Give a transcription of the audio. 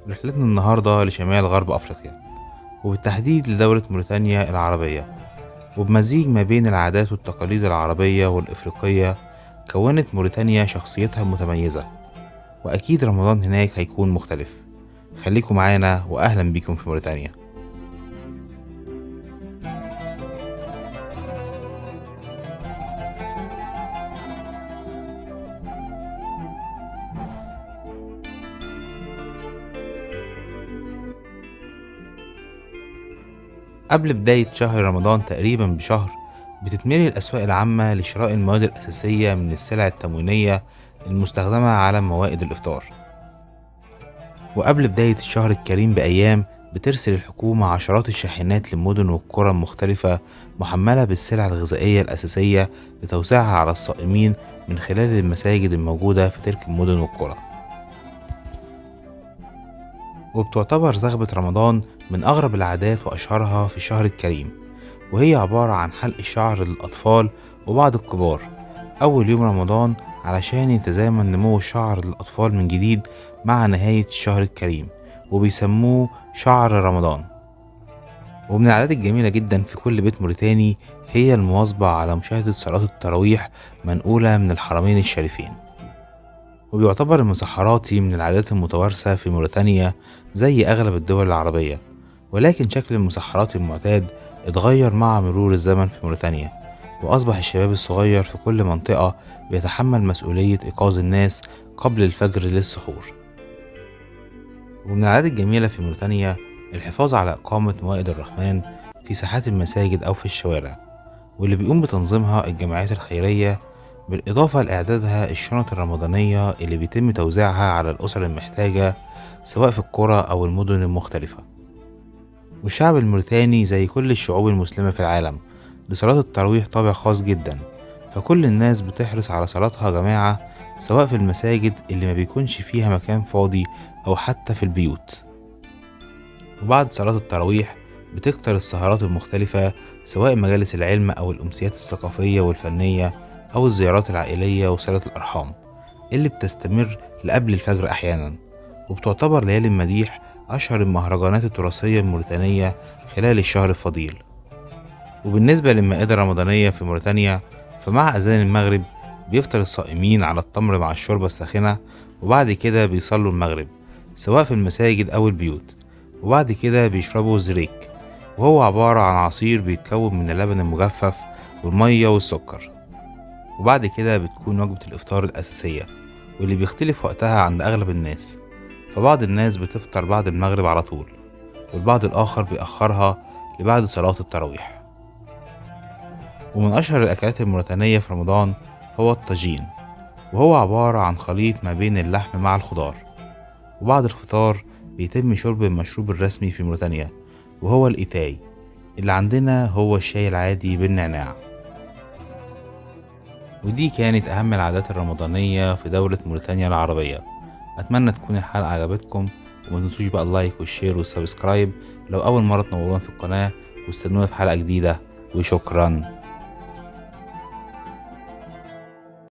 رحلتنا النهاردة لشمال غرب أفريقيا، وبالتحديد لدولة موريتانيا العربية. وبمزيج ما بين العادات والتقاليد العربية والإفريقية كونت موريتانيا شخصيتها المتميزة، وأكيد رمضان هناك هيكون مختلف. خليكم معانا وأهلا بيكم في موريتانيا. قبل بداية شهر رمضان تقريبا بشهر بتتملي الأسواق العامة لشراء المواد الأساسية من السلع التموينية المستخدمة على موائد الإفطار. وقبل بداية الشهر الكريم بأيام بترسل الحكومة عشرات الشاحنات للمدن والقرى المختلفة محملة بالسلع الغذائية الأساسية لتوزيعها على الصائمين من خلال المساجد الموجودة في تلك المدن والقرى. وبتعتبر زغبة رمضان من أغرب العادات وأشهرها في الشهر الكريم، وهي عبارة عن حلق الشعر للأطفال وبعض الكبار أول يوم رمضان علشان يتزامن نمو الشعر للأطفال من جديد مع نهاية الشهر الكريم، وبيسموه شعر رمضان. ومن العادات الجميلة جدا في كل بيت موريتاني هي المواظبة على مشاهدة صلاة التراويح منقولة من الحرمين الشريفين. وبيعتبر المسحراتي من العادات المتوارثة في موريتانيا زي أغلب الدول العربية، ولكن شكل المسحراتي المعتاد اتغير مع مرور الزمن في موريتانيا، وأصبح الشباب الصغير في كل منطقة بيتحمل مسؤولية إيقاظ الناس قبل الفجر للسحور. ومن العادات الجميلة في موريتانيا الحفاظ على إقامة موائد الرحمن في ساحات المساجد أو في الشوارع، واللي بيقوم بتنظيمها الجمعيات الخيرية، بالإضافة لإعدادها الشنط الرمضانية اللي بيتم توزيعها على الأسر المحتاجة سواء في القرى أو المدن المختلفة. والشعب الموريتاني زي كل الشعوب المسلمة في العالم لصلاة التراويح طابع خاص جدا، فكل الناس بتحرص على صلاتها جماعة سواء في المساجد اللي ما بيكونش فيها مكان فاضي أو حتى في البيوت. وبعد صلاة التراويح بتكتر السهرات المختلفة سواء مجالس العلم أو الأمسيات الثقافية والفنية أو الزيارات العائلية وصلة الأرحام اللي بتستمر لقبل الفجر أحيانا. وبتعتبر ليالي المديح أشهر المهرجانات التراثية الموريتانية خلال الشهر الفضيل. وبالنسبة للمائدة الرمضانية في موريتانيا، فمع أذان المغرب بيفطر الصائمين على التمر مع الشوربة الساخنة، وبعد كده بيصلوا المغرب سواء في المساجد أو البيوت، وبعد كده بيشربوا الزريك، وهو عبارة عن عصير بيتكون من اللبن المجفف والمية والسكر. وبعد كده بتكون وجبة الإفطار الأساسية واللي بيختلف وقتها عند أغلب الناس، فبعض الناس بتفطر بعد المغرب على طول، والبعض الآخر بيأخرها لبعد صلاة التراويح. ومن أشهر الأكلات الموريتانية في رمضان هو الطاجين، وهو عبارة عن خليط ما بين اللحم مع الخضار. وبعد الفطار بيتم شرب المشروب الرسمي في موريتانيا وهو الإيتاي، اللي عندنا هو الشاي العادي بالنعناع. ودي كانت أهم العادات الرمضانية في دولة موريتانيا العربية. أتمنى تكون الحلقة عجبتكم، وما تنسوش بقى اللايك والشير والسبسكرايب لو أول مرة تنورونا في القناة، واستنونا في حلقة جديدة، وشكرا.